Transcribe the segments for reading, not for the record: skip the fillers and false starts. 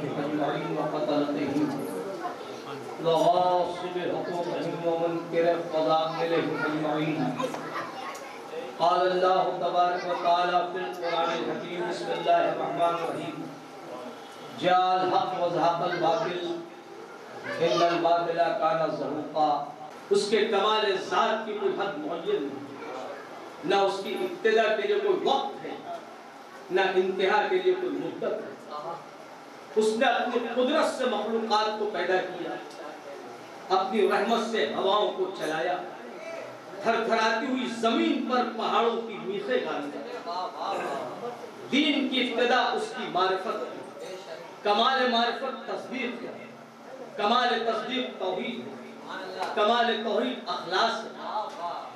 إليهم أجمعين وقتلتهم وغاصب حقوقهم ومنكر فضائلهم أجمعين. قال الله تبارك وتعالى في القرآن الحكيم بسم الله الرحمن الرحيم جاء الحق وزهق الباطل ان الباطل كان زهوقا. اس کے کمال ذات کی کوئی حد معین نہیں، نہ اس کی ابتدا کے لیے کوئی وقت ہے نہ انتہا کے لیے کوئی مدت ہے. اس نے اپنی قدرت سے مخلوقات کو پیدا کیا، اپنی رحمت سے ہواؤں کو چلایا، تھر تھراتی ہوئی زمین پر پہاڑوں کی میخیں گاڑی. دین کی ابتدا اس کی معرفت ہے، کمال معرفت تصدیق ہے، کمال تصدیق توحید ہے، کمال توحید اخلاص ہے.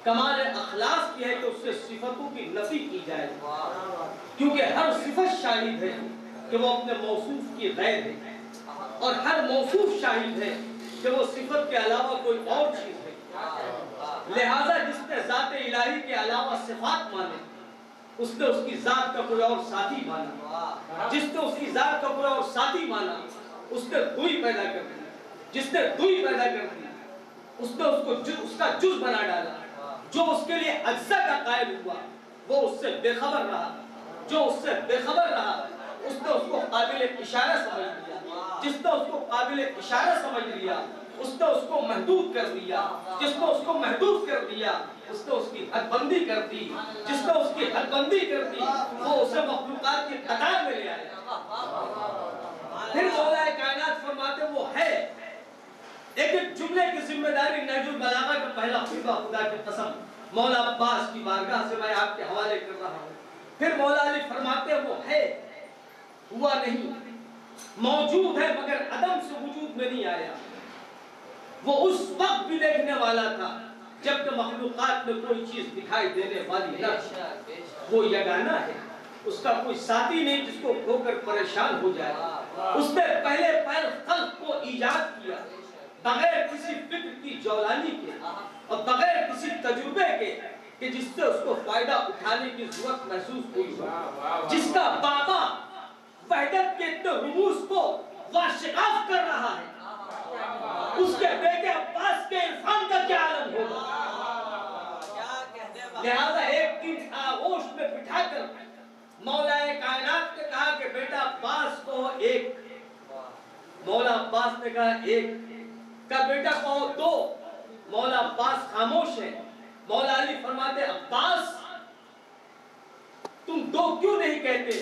کمال اخلاص کی ہے کہ اس سے صفتوں کی نفی کی جائے، کیونکہ ہر صفت شاہد ہے کہ وہ اپنے موصوف کی غیر ہے، اور ہر موصوف شاہد ہے کہ وہ صفت کے علاوہ کوئی اور چیز ہے. لہذا جس نے ذات الہی کے علاوہ صفات مانے اس نے اس کی ذات کا کوئی اور ساتھی مانا. جس نے اس کی ذات کا کوئی اور ساتھی مانا اس نے دوئی پیدا کر دیا. جس نے دوئی پیدا کر دیا اس نے اس کا جز بنا ڈالا. جو اس کے لیے اجزا کا قائل ہوا وہ اس سے بے خبر رہا، جو اس سے بے خبر رہا اس نے اس کو قابل اشارہ سمجھ لیا. جس نے اس کو قابل اشارہ سمجھ لیا اس نے اس کو محدود کر دیا. جس نے اس کو محدود کر دیا اس نے اس کی حد بندی کر دی. جس نے اس کی حد بندی کر دی وہ اسے مخلوقات کی قطار میں لے آیا. پھر مولا کائنات فرماتے وہ ہے. ایک ایک جملے کی ذمہ داری نہج البلاغہ کا پہلا خطبہ خدا کی قسم مولا عباس کی بارگاہ سے میں آپ کے حوالے کر رہا ہوں. پھر مولا علی فرماتے وہ ہے، ہوا نہیں، موجود ہے مگر عدم سے وجود میں نہیں آیا. وہ اس وقت بھی دیکھنے والا تھا جب کہ مخلوقات میں کوئی چیز دکھائی دینے والی نہ. وہ یگانہ ہے، اس کا کوئی ساتھی نہیں جس کو کھو کر پریشان ہو جائے. اس نے پہلے پہل خلق کو ایجاد کیا بغیر کسی فکر کی جولانی کے اور بغیر کسی تجربے کے کہ جس سے اس کو فائدہ اٹھانے کی ضرورت محسوس ہوئی ہو. جس کا بابا وحدت کے اتنے رموز کو واشقاف کر رہا ہے اس کے بیٹے عباس کے عرفان کا کیا عالم ہوگا. لہذا ایک دن آغوش میں بٹھا کر مولا کائنات نے کہا کہ بیٹا عباس کو ایک. مولا عباس نے کہا ایک. کا بیٹا کہو دو. مولا عباس خاموش ہے. مولا علی فرماتے عباس تم دو کیوں نہیں کہتے؟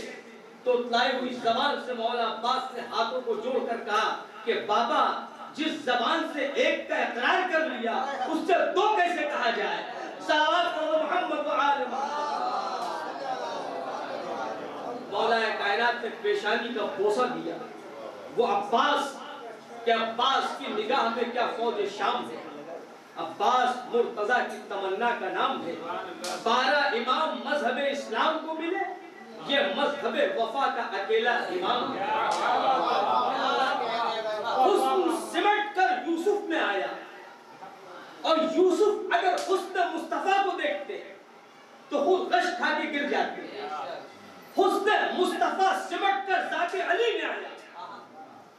تو لائی ہوئی زبان سے مولا عباس نے ہاتھوں کو جوڑ کر کہا کہ بابا جس زبان سے ایک کا اقرار کر لیا اس سے دو کیسے کہا جائے. صلوات پڑھو محمد و آل محمد. مولا کائنات نے پیشانی کا بوسہ دیا. وہ عباس کہ عباس کی نگاہ میں کیا فوج شام ہے. عباس مرتضیٰ کی تمنا کا نام ہے. 12 امام مذہب اسلام کو ملے یہ مذہب وفا کا اکیلا امام ہے. حسن سمٹ کر یوسف میں آیا اور یوسف اگر حسن مصطفیٰ کو دیکھتے تو خود غش کھا کے گر جاتے. حسن مصطفیٰ سمٹ کر ذات علی میں آیا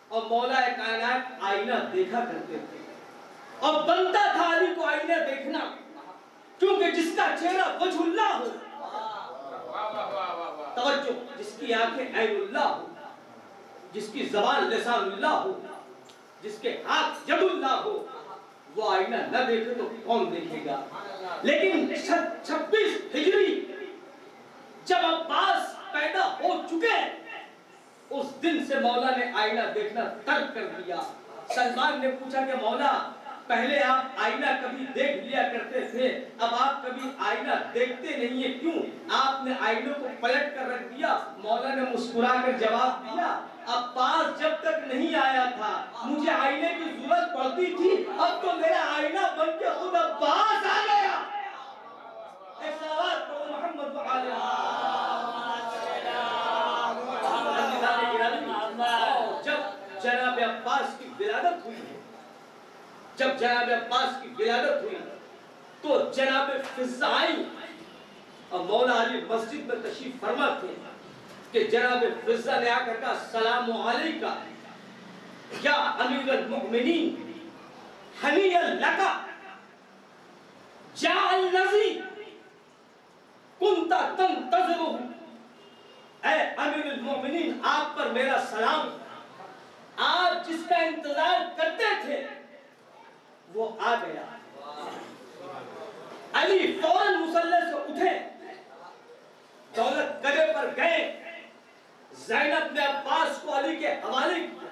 اور مولا کائنات آئینہ دیکھا کرتے تھے اور بنتا تھا علی کو آئینہ دیکھنا کیونکہ جس کا چہرہ وجہ اللہ ہو. توجہ، جس کی آنکھیں عین اللہ ہو، جس کی زبان لسان اللہ ہو، جس کے ہاتھ ید اللہ ہو وہ آئینہ نہ دیکھے تو کون دیکھے گا. لیکن 26 ہجری جب عباس پیدا ہو چکے اس دن سے مولا نے آئینہ دیکھنا ترک کر دیا. سلمان نے پوچھا کہ مولا پہلے آپ آئینہ کبھی دیکھ لیا کرتے تھے اب آپ کبھی آئینہ دیکھتے نہیں ہیں کیوں؟ آپ نے آئینہ کو پلٹ کر رکھ دیا. مولا نے مسکرا کر جواب دیا عباس جب تک نہیں آیا تھا مجھے آئینے کی ضرورت پڑتی تھی، اب تو میرا آئینہ بن کے خود عباس آ گیا. ایک صلوات پڑھو محمد و آل محمد. جب جناب عباس کی ولادت ہوئی تو جناب فضہ آئی اور مولا علی مسجد میں تشریف فرما تھے کہ جناب فضہ نے آ کر کہا السلام علیکم یا امیر المؤمنین حنیّا لکا جاء الذی کنت تنتظرہ، اے امیر المؤمنین آپ پر میرا سلام، آپ جس کا انتظار کرتے تھے وہ آ گیا۔ علی فوراً مصلی سے اٹھے، دولت گدے پر گئے، زینب نے عباس کو علی کے حوالے کیا،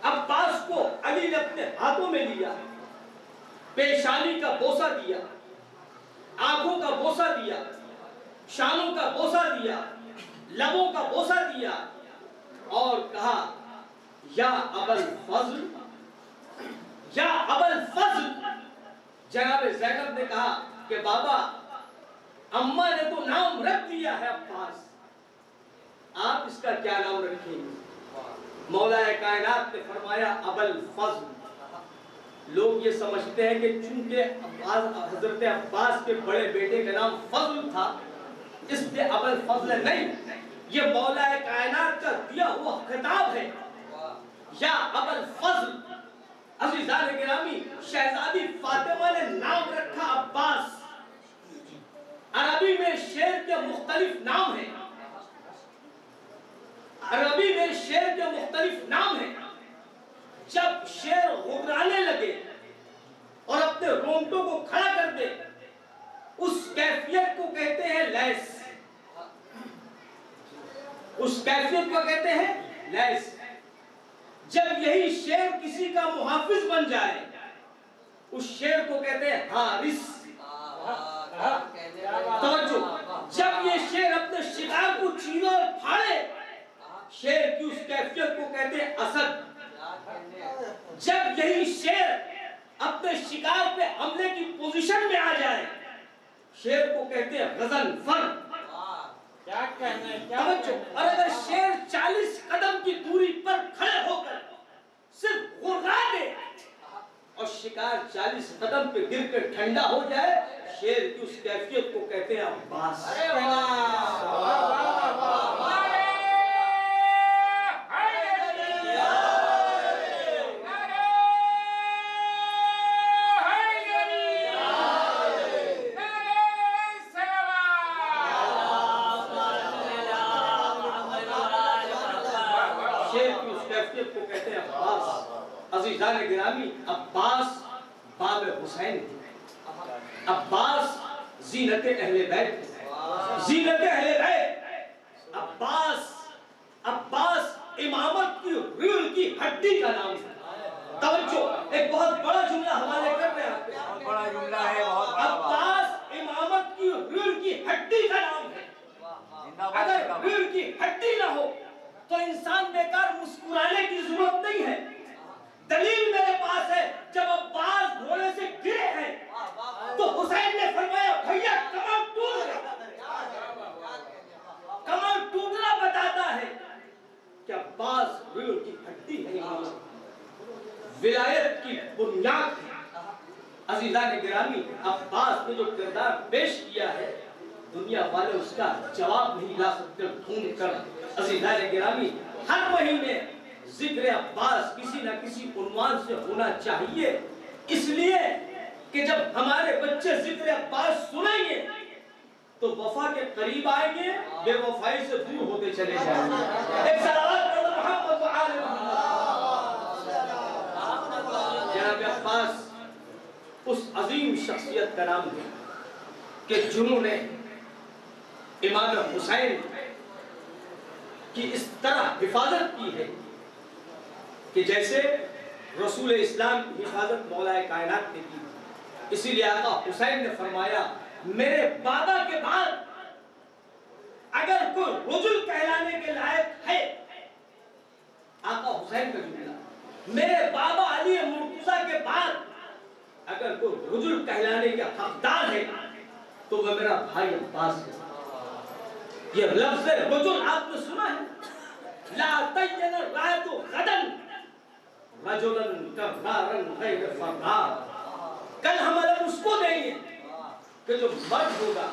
عباس کو علی نے اپنے ہاتھوں میں لیا، پیشانی کا بوسہ دیا، آنکھوں کا بوسہ دیا، شانوں کا بوسہ دیا، لبوں کا بوسہ دیا اور کہا یا ابا الفضل، یا ابا الفضل۔ جناب زینب نے کہا کہ بابا اماں نے تو نام رکھ دیا ہے عباس، آپ اس کا کیا نام رکھیں گے؟ مولا کائنات نے فرمایا ابا الفضل۔ لوگ یہ سمجھتے ہیں کہ چونکہ حضرت عباس کے بڑے بیٹے کا نام فضل تھا اس لیے ابا الفضل نہیں، یہ مولا کائنات کا دیا ہوا خطاب ہے، یا ابا الفضل۔ عزیزان گرامی، شہزادی فاطمہ نے نام رکھا عباس۔ عربی میں شیر کے مختلف نام ہیں، عربی میں شیر کے مختلف نام ہیں۔ جب شیر غرانے لگے اور اپنے رونگٹوں کو کھڑا کر دے اس کیفیت کو کہتے ہیں لیس، اس کیفیت کو کہتے ہیں لیس۔ جب یہی شیر کسی کا محافظ بن جائے اس شیر کو کہتے ہیں حارس۔ توجہ، جب یہ شیر اپنے شکار کو چیرے اور پھاڑے شیر کی اس کیفیت کو کہتے ہیں اسد۔ جب یہی شیر اپنے شکار پہ حملے کی پوزیشن میں آ جائے شیر کو کہتے ہیں غزن فر۔ توجہ، اور اگر شیر 40 قدم کی دوری پر کھڑے ہو کر صرف غرا دے اور شکار 40 قدم پہ گر کر ٹھنڈا ہو جائے شیر کی اس کیفیت کو کہتے ہیں عباس۔ عزیزان گرامی، عباس باب حسین تھے، عباس زینت اہل بیت تھے، زینت اہل بیت۔ عباس امامت کی ریڑھ کی ہڈی کا نام ہے۔ توجہ، ایک بہت بڑا جملہ حوالے کر رہے ہیں، بہت بڑا جملہ ہے، عباس امامت کی ریڑھ کی ہڈی کا نام ہے۔ اگر ریڑھ کی ہڈی نہ ہو تو انسان بیکار مسکرانے کی ضرورت نہیں ہے۔ دلیل میرے پاس ہے، جب عباس گھوڑے سے گرے ہیں تو حسین نے فرمایا بھیا کمر ٹوٹ گیا۔ کمر ٹوٹنا بتاتا ہے کہ عباس ریڑھ کی ہڈی ہے، ولایت کی بنیاد ہے۔ عزیزان گرامی، عباس نے جو کردار پیش کیا ہے دنیا والے اس کا جواب نہیں لا سکتے ڈھونڈ کر۔ عزیزان گرامی، ہر مہینے ذکر عباس کسی نہ کسی عنوان سے ہونا چاہیے، اس لیے کہ جب ہمارے بچے ذکر عباس سنیں گے تو وفا کے قریب آئیں گے، بے وفائی سے دور ہوتے چلے جائیں گے۔ ایک صلوات پڑھو محمد و آل محمد۔ جناب عباس اس عظیم شخصیت کا نام ہے کہ جنہوں نے امام حسین کی اس طرح حفاظت کی ہے کہ جیسے رسول اسلام کی حفاظت مولا کائنات نے کی۔ اسی لیے آقا حسین نے فرمایا میرے بابا کے بعد اگر کوئی رجل کہلانے کے لائق ہے، آقا حسین کا جملہ، میرے بابا علی مرتضیٰ کے بعد اگر کوئی رجل کہلانے کے حقدار ہے تو وہ میرا بھائی عباس ہے۔ یہ لفظ رجل آپ نے سنا ہے، لا تین رایت غدن رجلن کرارن غیر فرار۔ کل ہم علم اس کو دیں گے کہ جو مرد ہوگا،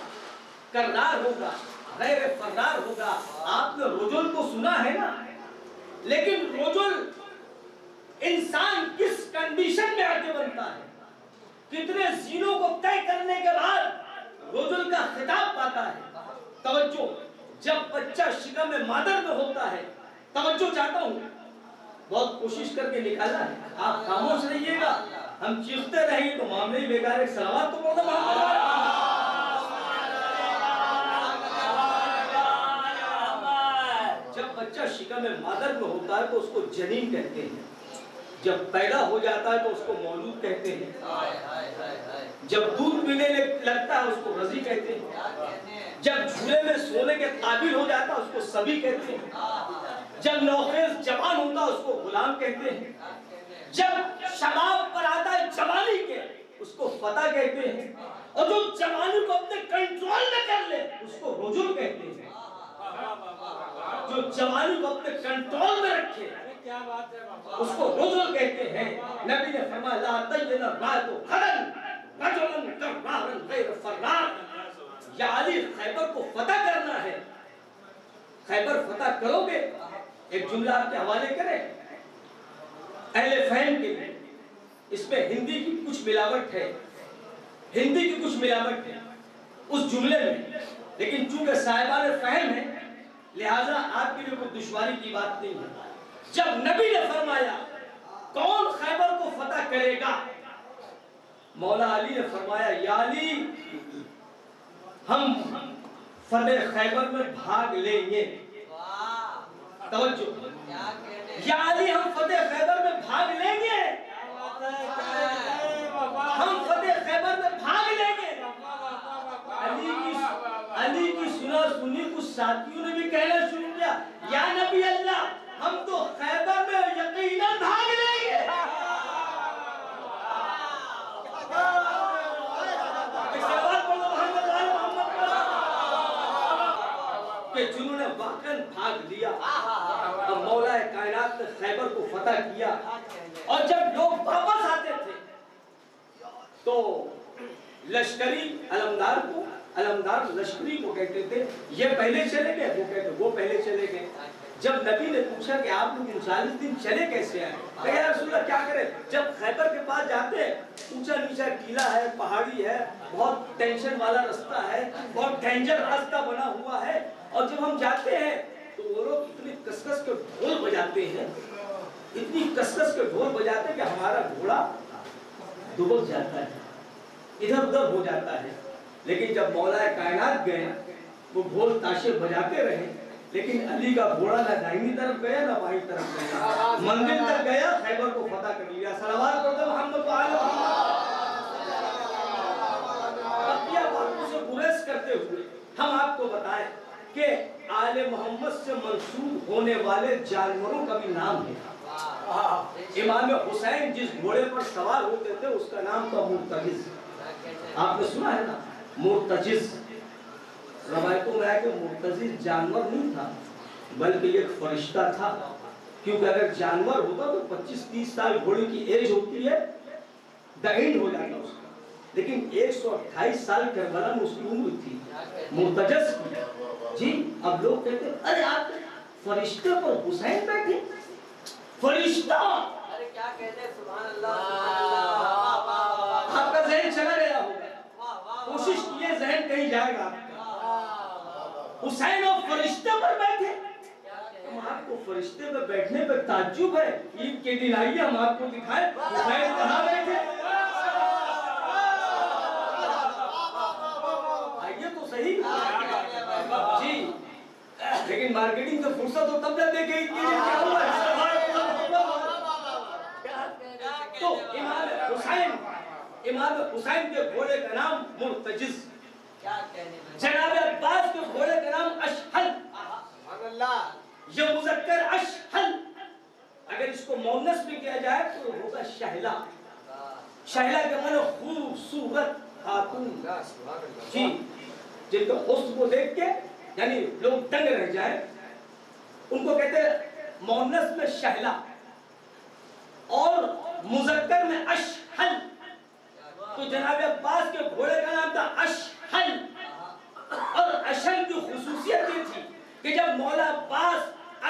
کرار ہوگا، غیر فرار ہوگا۔ آپ نے رجل کو سنا ہے نا، لیکن رجل انسان کس کنڈیشن میں آ کے بنتا ہے، کتنے زینوں کو طے کرنے کے بعد رجل کا خطاب پاتا ہے۔ توجہ، جب بچہ شکم مادر میں ہوتا ہے، توجہ چاہتا ہوں، بہت کوشش کر کے نکالا ہے، آپ خاموش رہیے گا، ہم چیختے رہیں تو معاملے بیکار ہے۔ صلوات تو پڑھو محمد۔ جب بچہ شکم مادر میں ہوتا ہے تو اس کو جنین کہتے ہیں، جب پیدا ہو جاتا ہے تو اس کو مولود کہتے ہیں، جب دودھ پینے لگتا ہے اس کو رضی کہتے ہیں، جب جھولے میں سونے کے قابل ہو جاتا ہے اس کو سبی کہتے ہیں، جب نوخیز جوان ہوتا ہے اس کو غلام کہتے ہیں، جب شباب پر آتا ہے جوانی کے اس کو فتح کہتے ہیں، اور جو جوانی کو اپنے کنٹرول میں کر لے اس کو رجل کہتے ہیں۔ جو جوانی کو اپنے کنٹرول میں رکھے اس کو رجل کہتے ہیں۔ نبی نے فرمایا لا تین الرات غدا رجلا کرارا غیر فرار، یا علی خیبر کو فتح کرنا ہے، خیبر فتح کرو گے۔ ایک جملہ آپ کے حوالے کریں اہل فہم کے لیے، اس میں ہندی کی کچھ ملاوٹ ہے، ہندی کی کچھ ملاوٹ ہے اس جملے میں، لیکن چونکہ صاحبان فہم ہے لہٰذا آپ کے لیے کوئی دشواری کی بات نہیں ہے۔ جب نبی نے فرمایا کون خیبر کو فتح کرے گا، مولا علی نے فرمایا یا علی ہم فتح خیبر میں بھاگ لیں گے۔ توجہ، یا علی ہم فتح خیبر میں بھاگ لیں گے، ہم فتح خیبر میں بھاگ لیں گے۔ علی کی سنا سنی کچھ ساتھیوں نے بھی کہنا شروع کیا یا نبی اللہ ہم تو خیبر میں یقیناً بھاگ لیں گے۔ کہ جنہوں نے واقعاً بھاگ لیا، اب مولا کائنات نے خیبر کو فتح کیا، اور جب لوگ واپس آتے تھے تو لشکری علمدار کو، علمدار لشکری کو کہتے تھے یہ پہلے چلے گئے، وہ کہتے وہ پہلے چلے گئے۔ جب نبی نے پوچھا کہ آپ لوگ 39 دن چلے کیسے آئے، کہا یا رسول اللہ کیا کریں، جب خیبر کے پاس جاتے ہیں اونچا نیچا ٹیلا ہے، پہاڑی ہے، بہت ٹینشن والا رستہ ہے، بہت ڈینجر راستہ بنا ہوا ہے، اور جب ہم جاتے ہیں تو وہ لوگ اتنی کس کے ڈھول بجاتے ہیں، اتنی کس کے ڈھول بجاتے ہیں کہ ہمارا گھوڑا دبک جاتا ہے، ادھر ادھر ہو جاتا ہے۔ لیکن جب مولا کائنات گئے وہ ڈھول تاشے بجاتے رہے، لیکن علی کا گھوڑا نہ دائیں طرف گیا نہ بائیں طرف گیا، منزل تک گیا، خیبر کو فتح کر لیا۔ صلوات پڑھتے محمد و آل محمد۔ بقیہ باتوں سے گریز کرتے ہوئے ہم آپ کو بتائیں کہ آل محمد سے منسوب ہونے والے جانوروں کا بھی نام ہے۔ امام حسین جس گھوڑے پر سوار ہوتے تھے اس کا نام تھا مرتجز، آپ نے سنا ہے نا مرتجز۔ روایتوں میں ہے کہ مرتجز جانور نہیں تھا بلکہ ایک فرشتہ تھا، کیونکہ اگر جانور ہوتا تو 25-30 سال گھوڑے کی ایج ہوتی ہے، دا اینڈ ہو جاتا اس کا، لیکن 128 سال کربلا میں اس کی عمر تھی مرتجز کی۔ جی اب لوگ کہتے ہیں ارے آپ فرشتے پر حسین بیٹھے، فرشتہ، ارے کیا کہتے ہیں، سبحان اللہ، آپ کا ذہن چلا گیا ہوگا، کوشش کیے ذہن کہیں جائے گا۔ حسین اور فرشتے پر بیٹھے، ہم آپ کو فرشتے پر بیٹھنے پر تعجب ہے، عید کے دن آئیے ہم آپ کو دکھائیں حسین کہاں بیٹھے، آئیے تو صحیح جی، لیکن مارکیٹنگ سے فرصت ہو تب نہ دیکھیں عید کے دن کیا ہوا ہے۔ تو امام حسین کے گھوڑے کا نام مرتجز، جناب عباس کے گھوڑے کا نام اشحل، یہ مذکر اشحل، اگر اس کو مؤنث بھی کیا جائے تو ہوگا شہلا، شہلا کے معنی خوبصورت خاتون، جی جن کے حسن کو دیکھ کے یعنی لوگ دنگ رہ جائیں ان کو کہتے ہیں مؤنث میں شہلا اور مذکر میں اشحل۔ تو جناب عباس کے گھوڑے کا نام تھا اشحل، اور اشحل کی خصوصیت یہ تھی کہ جب مولا عباس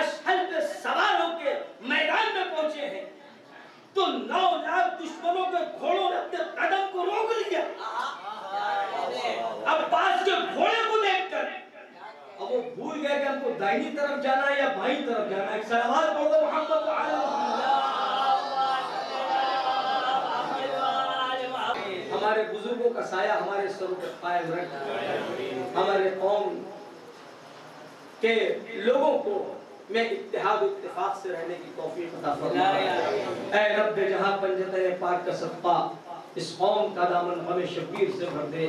اشحل پہ سوار ہو کے اب وہ بھول گئے کہ ہم کو دائنی طرف جانا ہے یا بائیں طرف جانا ہے. ایک صلوات پڑھ دو محمد ہمارے بزرگوں کا سایہ ہمارے سروں پر قائم رکھ. ہمارے قوم کے لوگوں کو میں اتحاد و اتفاق سے رہنے کی توفیق عطا فرما. اے رب جہاں پنجتن پاک کا صدقہ اس قوم کا دامن غم شبیر سے بھر دے.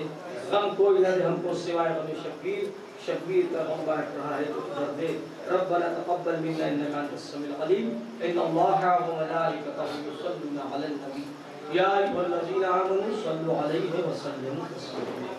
غم کوئی نہ دے ہم کو سوائے غم شبیر. شبیر کا غم بانٹ رہا ہے تو بھر دے. ربنا تقبل منا انك انت السميع العليم. ان الله وملائكته يصلون على النبي يا ايها الذين امنوا صلوا عليه وسلموا تسليما.